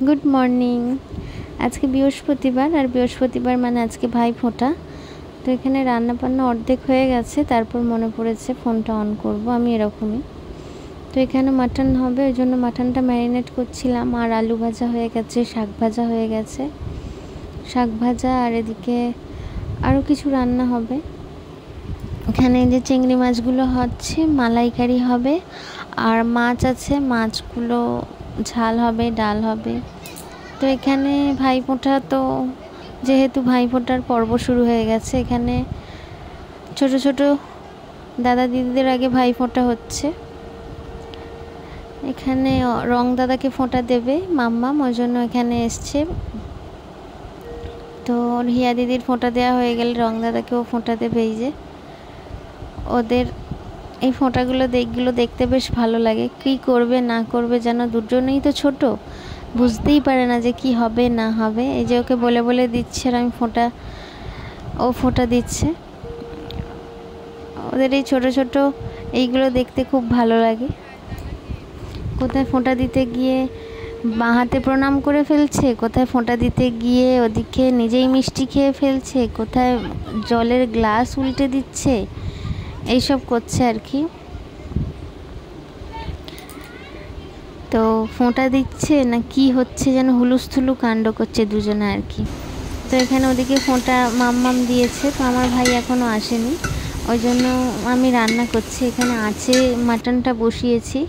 Good morning. আজকে বৃহস্পতিবার, আর বৃহস্পতিবার মানে আজকে ভাইফোঁটা। তো এখানে রান্নাবান্না অর্ধেক হয়ে গেছে, তারপর মনে পড়েছে ফোনটা অন করব। আমি এরকমই। তো এখানে মাটন হবে, ওই জন্য মাটনটা ম্যারিনেট করছিলাম। আর আলু ভাজা হয়ে গেছে, শাক ভাজা হয়ে গেছে, শাক ভাজা। আর এদিকে আরও কিছু রান্না হবে। এখানে যে চিংড়ি মাছগুলো হচ্ছে, মালাইকারি হবে। আর মাছ আছে, মাছগুলো ঝাল হবে, ডাল হবে। তো এখানে ভাইফোঁটা, তো যেহেতু ভাইফোঁটার পর্ব শুরু হয়ে গেছে, এখানে ছোট ছোট দাদা দিদিদের আগে ভাইফোঁটা হচ্ছে। এখানে রং দাদাকে ফোঁটা দেবে মাম্মাম, ওই জন্য এখানে এসছে। তো হিয়া দিদির ফোঁটা দেওয়া হয়ে গেলে রং দাদাকেও ফোঁটা দেবে। এই যে ওদের এই ফোঁটাগুলো দেখতে বেশ ভালো লাগে। কী করবে না করবে যেন, দুজনেই তো ছোট, বুঝতেই পারে না যে কি হবে না হবে। এই যে ওকে বলে বলে দিচ্ছে, আর আমি ও ফোঁটা দিচ্ছে। ওদের এই ছোট ছোট এইগুলো দেখতে খুব ভালো লাগে। কোথায় ফোঁটা দিতে গিয়ে বাঁ হাতে প্রণাম করে ফেলছে, কোথায় ফোঁটা দিতে গিয়ে ওদিকে নিজেই মিষ্টি খেয়ে ফেলছে, কোথায় জলের গ্লাস উল্টে দিচ্ছে, এইসব করছে আর কি। তো ফোঁটা দিচ্ছে না কি হচ্ছে যেন, হুলুস্থুলু কাণ্ড করছে দুজনে আর কি। তো এখানে ওদিকে ফোঁটা মাম্মাম দিয়েছে। তো আমার ভাই এখনও আসেনি, ওই জন্য আমি রান্না করছি। এখানে আছে মাটনটা বসিয়েছি,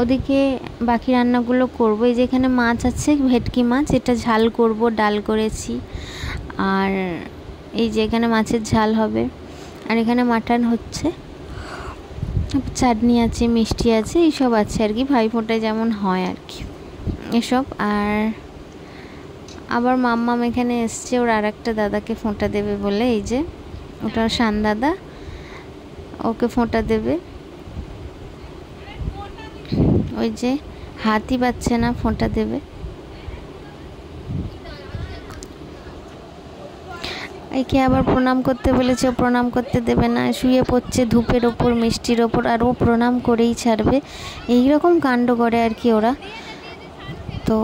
ওদিকে বাকি রান্নাগুলো করবো। এই যে এখানে মাছ আছে, ভেটকি মাছ, এটা ঝাল করব, ডাল করেছি। আর এই যে এখানে মাছের ঝাল হবে। আর এখানে মাটন হচ্ছে, চাটনি আছে, মিষ্টি আছে, এইসব আছে আর কি, ভাইফোঁটায় যেমন হয় আর কি এসব। আর আবার মাম্মাম এখানে এসছে ওর আর একটা দাদাকে ফোঁটা দেবে বলে। এই যে ওটা শান দাদা, ওকে ফোঁটা দেবে। ওই যে হাতই পাচ্ছে না, ফোঁটা দেবে। একে আবার প্রণাম করতে বলেছে, ও প্রণাম করতে দেবে না, শুয়ে পড়ছে ধূপের ওপর, মিষ্টির ওপর, আর ও প্রণাম করেই ছাড়বে। এইরকম কাণ্ড করে আর কি ওরা। তো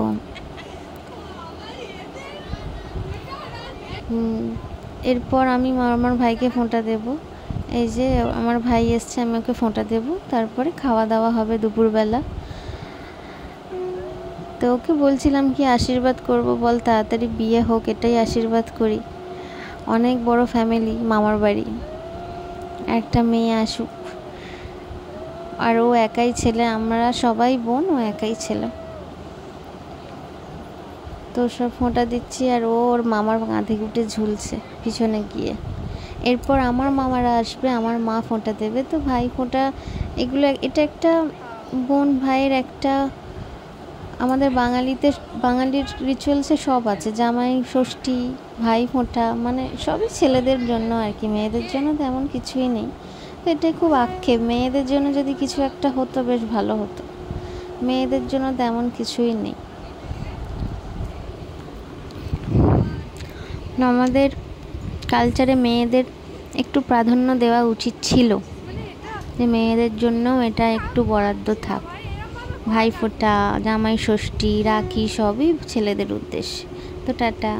এরপর আমি আমার ভাইকে ফোঁটা দেব। এই যে আমার ভাই এসছে, আমি ওকে ফোঁটা দেব, তারপরে খাওয়া দাওয়া হবে দুপুরবেলা। তো ওকে বলছিলাম কি আশীর্বাদ করব, বল তাড়াতাড়ি বিয়ে হোক, এটাই আশীর্বাদ করি। অনেক বড় ফ্যামিলি, মামার বাড়ি, একটা মেয়ে আসুক। আর ও একাই ছেলে, আমরা সবাই বোন, ও একাই ছেলে। তো সব ফোঁটা দিচ্ছি, আর ও ওর মামার কাঁধে উঠে ঝুলছে পিছনে গিয়ে। এরপর আমার মামারা আসবে, আমার মা ফোঁটা দেবে। তো ভাই ফোঁটা এগুলো, এটা একটা বোন ভাইয়ের একটা, আমাদের বাঙালির রিচুয়ালসে সব আছে। জামাই ষষ্ঠী, ভাই ফোঁটা, মানে সবই ছেলেদের জন্য আর কি, মেয়েদের জন্য তেমন কিছুই নেই। তো এটাই খুব আক্ষেপ, মেয়েদের জন্য যদি কিছু একটা হতো বেশ ভালো হতো, মেয়েদের জন্য তেমন কিছুই নেই। আমাদের কালচারে মেয়েদের একটু প্রাধান্য দেওয়া উচিত ছিল, যে মেয়েদের জন্য এটা একটু বরাদ্দ থাক। ভাইফোঁটা, জামাই ষষ্ঠী, রাখি সবই ছেলেদের উদ্দেশ্যে। তো টাটা।